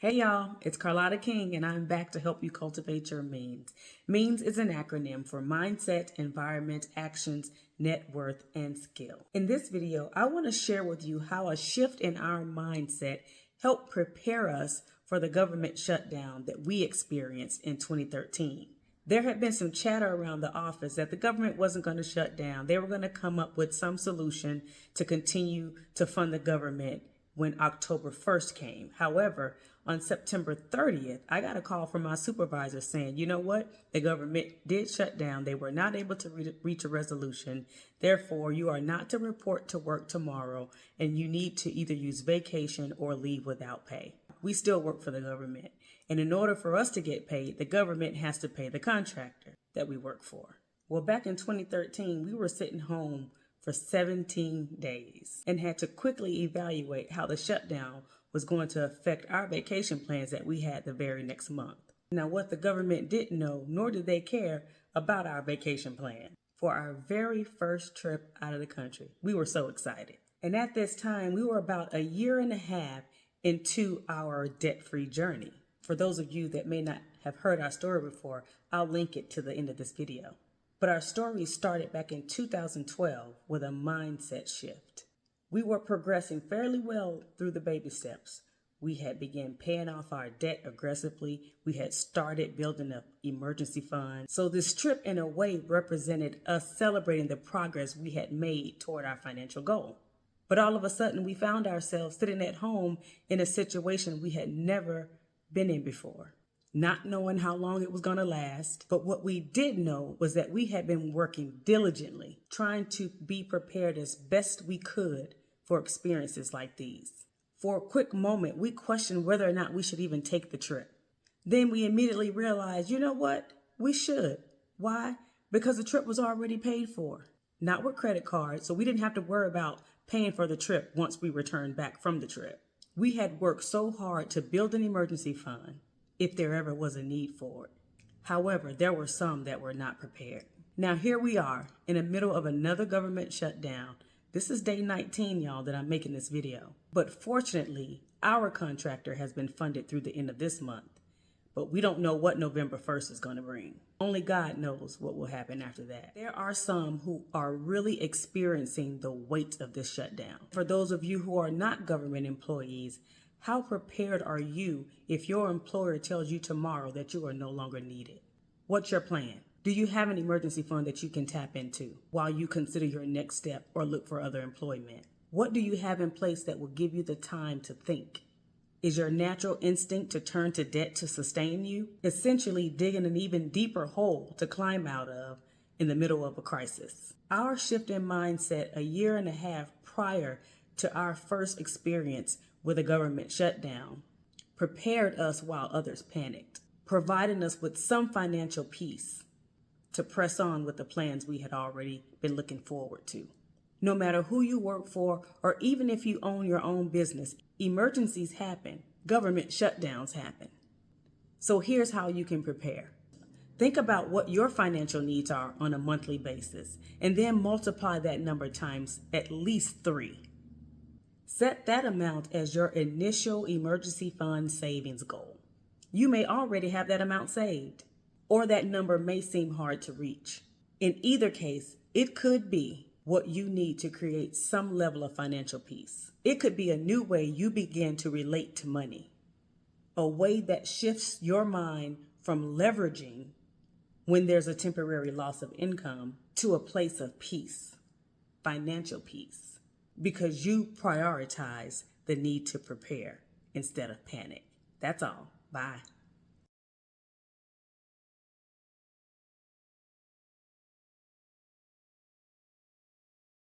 Hey y'all, it's Carlotta King and I'm back to help you cultivate your means. Means is an acronym for Mindset, Environment, Actions, Net Worth, and Skill. In this video, I want to share with you how a shift in our mindset helped prepare us for the government shutdown that we experienced in 2013. There had been some chatter around the office that the government wasn't going to shut down. They were going to come up with some solution to continue to fund the government when October 1st came. However, on September 30th, I got a call from my supervisor saying, you know what? The government did shut down. They were not able to reach a resolution. Therefore, you are not to report to work tomorrow, and you need to either use vacation or leave without pay. We still work for the government. And in order for us to get paid, the government has to pay the contractor that we work for. Well, back in 2013, we were sitting home for 17 days and had to quickly evaluate how the shutdown was going to affect our vacation plans that we had the very next month. Now, what the government didn't know, nor did they care about our vacation plan for our very first trip out of the country. We were so excited. And at this time, we were about a year and a half into our debt-free journey. For those of you that may not have heard our story before, I'll link it to the end of this video. But our story started back in 2012 with a mindset shift. We were progressing fairly well through the baby steps. We had begun paying off our debt aggressively. We had started building an emergency fund. So this trip in a way represented us celebrating the progress we had made toward our financial goal. But all of a sudden we found ourselves sitting at home in a situation we had never been in before. Not knowing how long it was going to last. But what we did know was that we had been working diligently, trying to be prepared as best we could for experiences like these. For a quick moment, we questioned whether or not we should even take the trip. Then we immediately realized, you know what? We should. Why? Because the trip was already paid for. Not with credit cards, so we didn't have to worry about paying for the trip once we returned back from the trip. We had worked so hard to build an emergency fund if there ever was a need for it. However, there were some that were not prepared. Now here we are in the middle of another government shutdown. This is day 19, y'all, that I'm making this video. But fortunately, our contractor has been funded through the end of this month. But we don't know what November 1st is going to bring. Only God knows what will happen after that. There are some who are really experiencing the weight of this shutdown. For those of you who are not government employees, how prepared are you if your employer tells you tomorrow that you are no longer needed? What's your plan? Do you have an emergency fund that you can tap into while you consider your next step or look for other employment? What do you have in place that will give you the time to think? Is your natural instinct to turn to debt to sustain you? Essentially digging an even deeper hole to climb out of in the middle of a crisis. Our shift in mindset a year and a half prior to our first experience with a government shutdown prepared us while others panicked, providing us with some financial peace to press on with the plans we had already been looking forward to. No matter who you work for, or even if you own your own business, emergencies happen, government shutdowns happen. So here's how you can prepare. Think about what your financial needs are on a monthly basis, and then multiply that number times at least 3. Set that amount as your initial emergency fund savings goal. You may already have that amount saved, or that number may seem hard to reach. In either case, it could be what you need to create some level of financial peace. It could be a new way you begin to relate to money, a way that shifts your mind from leveraging when there's a temporary loss of income to a place of peace, financial peace, because you prioritize the need to prepare instead of panic. That's all. Bye.